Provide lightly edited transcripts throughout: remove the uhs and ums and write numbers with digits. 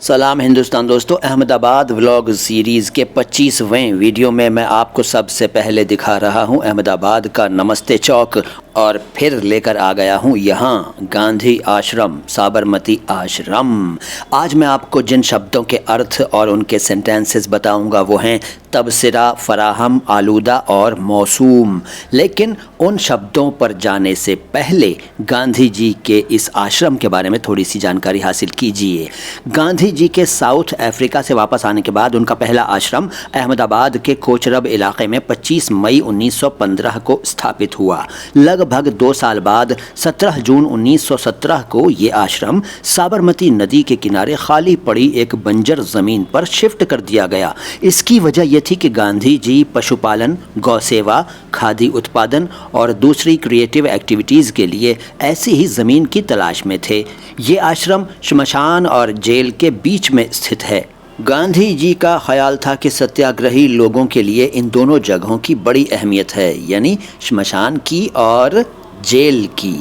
सलाम हिंदुस्तान दोस्तों, Ahmedabad vlog series के 25वें वीडियो में मैं आपको सबसे पहले दिखा रहा हूं अहमदाबाद का नमस्ते चौक और फिर लेकर आ गया हूं यहां गांधी आश्रम, साबरमती आश्रम। आज मैं आपको जिन शब्दों के अर्थ और उनके सेंटेंसेस बताऊंगा वो हैं तबसरा, फराहम, आलूदा और मौसूम। लेकिन उन शब्दों पर जाने से पहले गांधी जी के इस आश्रम के बारे में थोड़ी सी जानकारी हासिल कीजिए। गांधी जी के साउथ अफ्रीका से वापस आने के बाद उनका पहला आश्रम अहमदाबाद के कोचरब इलाके में 25 मई 1915 को स्थापित हुआ। लगभग 2 साल बाद 17 जून 1917 को ये आश्रम साबरमती नदी के किनारे खाली पड़ी एक बंजर ज़मीन पर शिफ्ट कर दिया गया। इसकी वजह यह थी कि गांधी जी पशुपालन, गौसेवा, खादी उत्पादन और दूसरी क्रिएटिव एक्टिविटीज़ के लिए ऐसी ही ज़मीन की तलाश में थे। ये आश्रम श्मशान और जेल के बीच में स्थित है। गांधी जी का ख्याल था कि सत्याग्रही लोगों के लिए इन दोनों जगहों की बड़ी अहमियत है, यानी श्मशान की और जेल की।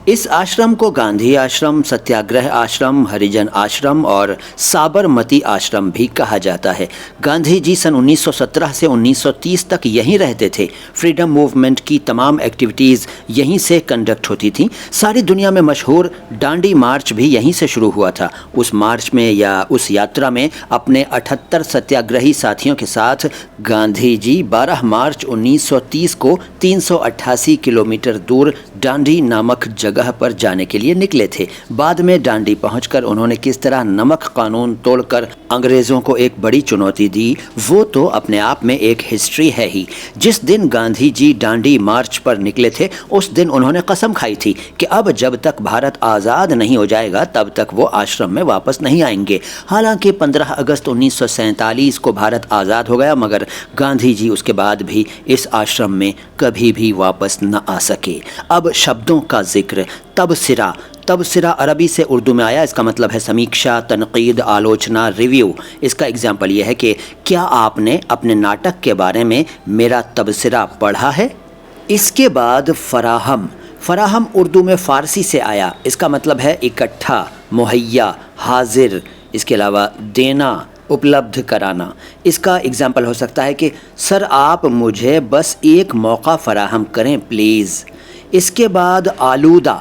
इस आश्रम को गांधी आश्रम, सत्याग्रह आश्रम, हरिजन आश्रम और साबरमती आश्रम भी कहा जाता है। गांधी जी सन 1917 से 1930 तक यहीं रहते थे। फ्रीडम मूवमेंट की तमाम एक्टिविटीज़ यहीं से कंडक्ट होती थीं। सारी दुनिया में मशहूर दांडी मार्च भी यहीं से शुरू हुआ था। उस मार्च में या उस यात्रा में अपने 78 सत्याग्रही साथियों के साथ गांधी जी 12 मार्च 1930 को 388 किलोमीटर दूर दांडी नामक जगह पर जाने के लिए निकले थे। बाद में दांडी पहुंचकर उन्होंने किस तरह नमक कानून तोड़कर अंग्रेज़ों को एक बड़ी चुनौती दी, वो तो अपने आप में एक हिस्ट्री है ही। जिस दिन गांधी जी दांडी मार्च पर निकले थे उस दिन उन्होंने कसम खाई थी कि अब जब तक भारत आज़ाद नहीं हो जाएगा तब तक वो आश्रम में वापस नहीं आएंगे। हालांकि 15 अगस्त 1947 को भारत आज़ाद हो गया, मगर गांधी जी उसके बाद भी इस आश्रम में कभी भी वापस न आ सके। अब शब्दों का जिक्र। तबसरा, तबसरा अरबी से उर्दू में आया। इसका मतलब है समीक्षा, तनकीद, आलोचना, रिव्यू। इसका एग्जाम्पल यह है कि क्या आपने अपने नाटक के बारे में मेरा तबसरा पढ़ा है। इसके बाद फराहम। फराहम उर्दू में फ़ारसी से आया। इसका मतलब है इकट्ठा, मुहैया, हाजिर। इसके अलावा देना, उपलब्ध कराना। इसका एग्जाम्पल हो सकता है कि सर आप मुझे बस एक मौका फ़राहम करें प्लीज़। इसके बाद आलूदा।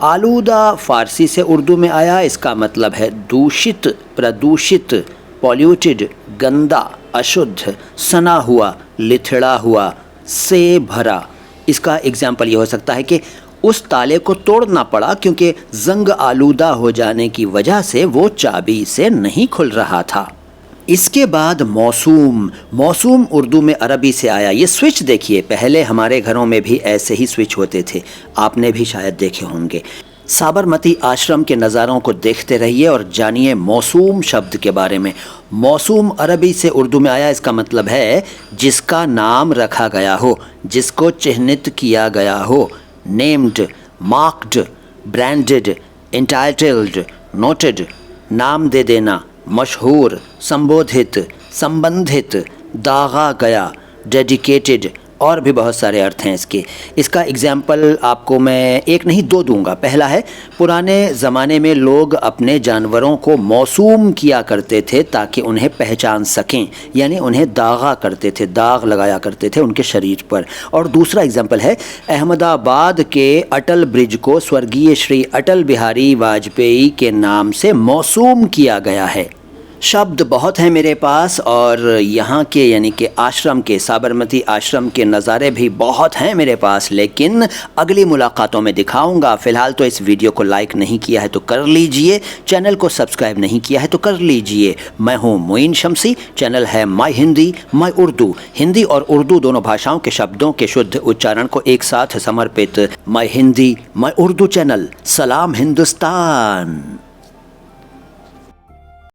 आलूदा फ़ारसी से उर्दू में आया। इसका मतलब है दूषित, प्रदूषित, पॉल्यूटेड, गंदा, अशुद्ध, सना हुआ, लिथड़ा हुआ, से भरा। इसका एग्जाम्पल ये हो सकता है कि उस ताले को तोड़ना पड़ा क्योंकि जंग आलूदा हो जाने की वजह से वो चाबी से नहीं खुल रहा था। इसके बाद मौसूम। मौसूम उर्दू में अरबी से आया। ये स्विच देखिए, पहले हमारे घरों में भी ऐसे ही स्विच होते थे, आपने भी शायद देखे होंगे। साबरमती आश्रम के नज़ारों को देखते रहिए और जानिए मौसूम शब्द के बारे में। मौसूम अरबी से उर्दू में आया। इसका मतलब है जिसका नाम रखा गया हो, जिसको चिह्नित किया गया हो। Named, marked, branded, entitled, noted, नाम दे देना, मशहूर, संबोधित, संबंधित, दागा गया, डेडिकेटेड और भी बहुत सारे अर्थ हैं इसके। इसका एग्जाम्पल आपको मैं एक नहीं 2 दूंगा। पहला है पुराने ज़माने में लोग अपने जानवरों को मौसूम किया करते थे ताकि उन्हें पहचान सकें, यानी उन्हें दागा करते थे, दाग लगाया करते थे उनके शरीर पर। और दूसरा एग्जाम्पल है अहमदाबाद के अटल ब्रिज को स्वर्गीय श्री अटल बिहारी वाजपेयी के नाम से मौसूम किया गया है। शब्द बहुत हैं मेरे पास और यहाँ के यानी कि आश्रम के, साबरमती आश्रम के नज़ारे भी बहुत हैं मेरे पास, लेकिन अगली मुलाकातों में दिखाऊंगा। फ़िलहाल तो इस वीडियो को लाइक नहीं किया है तो कर लीजिए, चैनल को सब्सक्राइब नहीं किया है तो कर लीजिए। मैं हूँ मोइन शम्सी, चैनल है माई हिंदी, माई उर्दू। हिंदी और उर्दू दोनों भाषाओं के शब्दों के शुद्ध उच्चारण को एक साथ समर्पित माई हिंदी, माई उर्दू चैनल। सलाम हिंदुस्तान।